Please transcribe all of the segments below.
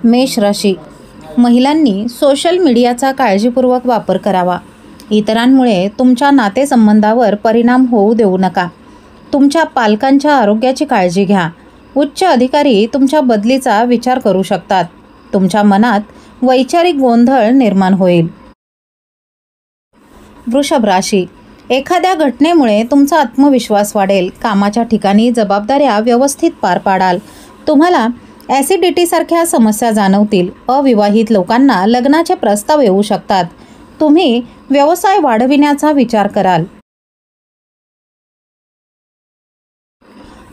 मेष राशी, महिलांनी सोशल मीडियाचा काळजीपूर्वक वापर करावा. इतरांमुळे तुमच्या नातेसंबंधावर परिणाम होऊ देऊ नका. तुमच्या पालकांच्या आरोग्याची काळजी घ्या. उच्च अधिकारी तुमच्या बदलीचा विचार करू शकतात. तुमच्या मनात वैचारिक गोंधळ निर्माण होईल. वृषभ राशी, एखाद्या घटनेमुळे तुमचा आत्मविश्वास वाढेल. कामाच्या ठिकाणी जबाबदाऱ्या व्यवस्थित पार पाडाल. तुम्हाला ॲसिडिटीसारख्या समस्या जाणवतील. अविवाहित लोकांना लग्नाचे प्रस्ताव येऊ शकतात. तुम्ही व्यवसाय वाढविण्याचा विचार कराल.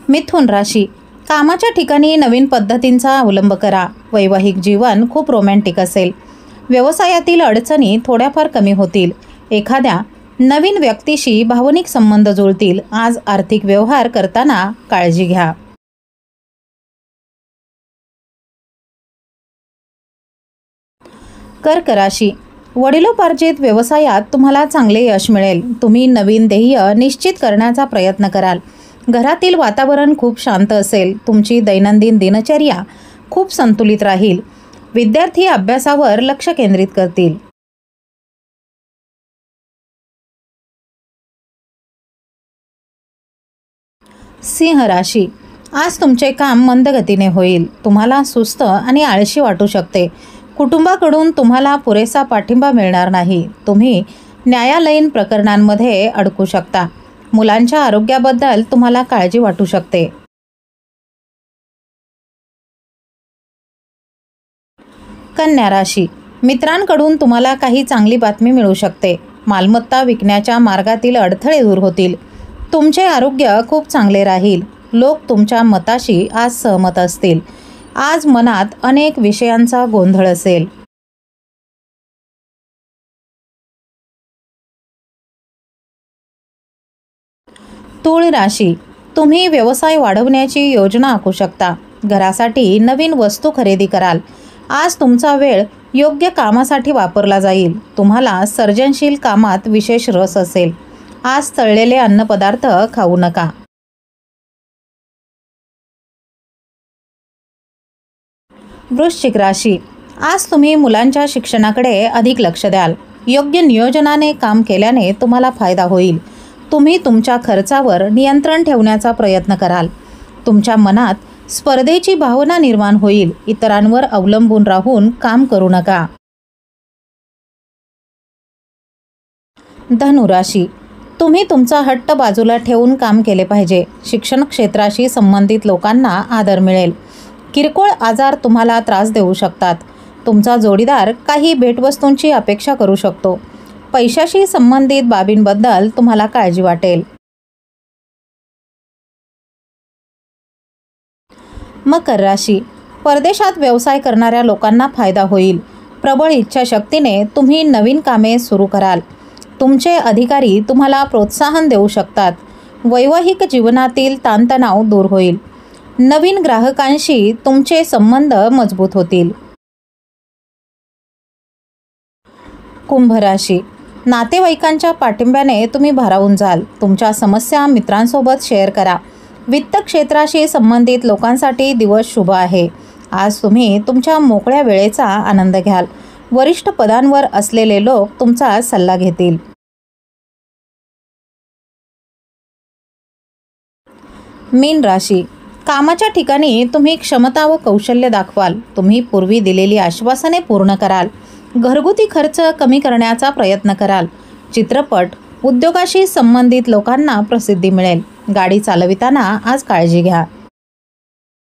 मिथुन राशी, कामाच्या ठिकाणी नवीन पद्धतींचा अवलंब करा. वैवाहिक जीवन खूप रोमॅन्टिक असेल. व्यवसायातील अडचणी थोड्याफार कमी होतील. एखाद्या नवीन व्यक्तीशी भावनिक संबंध जुळतील. आज आर्थिक व्यवहार करताना काळजी घ्या. कर्क राशी, वडिलोपार्जित व्यवसायात तुम्हाला चांगले यश मिळेल. तुम्ही नवीन ध्येय निश्चित करण्याचा प्रयत्न कराल. घरातील वातावरण खूप शांत असेल. तुमची दैनंदिन दिनचर्या खूप संतुलित राहील. विद्यार्थी अभ्यासावर लक्ष केंद्रित करतील. सिंह राशी, आज तुमचे काम मंदगतीने होईल. तुम्हाला सुस्त आणि आळशी वाटू शकते. कुटुंबाकडून तुम्हाला पुरेसा पाठिंबा मिळणार नाही. तुम्ही न्यायालयीन प्रकरणांमध्ये अडकू शकता. मुलांच्या आरोग्याबद्दल तुम्हाला काळजी वाटू शकते. कन्या राशी, मित्रांकडून तुम्हाला काही चांगली बातमी मिळू शकते. मालमत्ता विकण्याच्या मार्गातील अडथळे दूर होतील. तुमचे आरोग्य खूप चांगले राहील. लोक तुमच्या मताशी आज सहमत असतील. आज मनात अनेक विषयांचा गोंधळ असेल. तूळ राशी, तुम्ही व्यवसाय वाढवण्याची योजना आखू शकता. घरासाठी नवीन वस्तू खरेदी कराल. आज तुमचा वेळ योग्य कामासाठी वापरला जाईल. तुम्हाला सर्जनशील कामात विशेष रस असेल. आज तळलेले अन्नपदार्थ खाऊ नका. वृश्चिक राशी, आज तुम्ही मुलांच्या शिक्षणाकडे अधिक लक्ष द्याल. योग्य नियोजनाने काम केल्याने तुम्हाला फायदा होईल. तुम्ही तुमच्या खर्चावर नियंत्रण ठेवण्याचा प्रयत्न कराल. तुमच्या मनात स्पर्धेची भावना निर्माण होईल. इतरांवर अवलंबून राहून काम करू नका. धनु राशी, तुम्ही तुमचा हट्ट बाजूला ठेवून काम केले पाहिजे. शिक्षण क्षेत्राशी संबंधित लोकांना आदर मिळेल. किरकोळ आजार तुम्हाला त्रास देऊ शकतात. तुमचा जोडीदार काही भेटवस्तूंची अपेक्षा करू शकतो. पैशाशी संबंधित बाबींबद्दल तुम्हाला काळजी वाटेल. मकर राशी, परदेशात व्यवसाय करणाऱ्या लोकांना फायदा होईल. प्रबळ इच्छाशक्तीने तुम्ही नवीन कामे सुरू कराल. तुमचे अधिकारी तुम्हाला प्रोत्साहन देऊ शकतात. वैवाहिक जीवनातील ताणतणाव दूर होईल. नवीन ग्राहकांशी तुमचे संबंध मजबूत होतील. कुंभ राशी, नातेवाईकांच्या पाठिंब्याने तुम्ही भारावून जाल. तुमच्या समस्या मित्रांसोबत शेअर करा. वित्त क्षेत्राशी संबंधित लोकांसाठी दिवस शुभ आहे. आज तुम्ही तुमच्या मोकळ्या वेळेचा आनंद घ्याल. वरिष्ठ पदांवर असलेले लोक तुमचा सल्ला घेतील. मीन राशी, कामाच्या ठिकाणी तुम्ही क्षमता व कौशल्य दाखवाल. तुम्ही पूर्वी दिलेली आश्वासने पूर्ण कराल. घरगुती खर्च कमी करण्याचा प्रयत्न कराल. चित्रपट उद्योगाशी संबंधित लोकांना प्रसिद्धी मिळेल. गाडी चालविताना आज काळजी घ्या.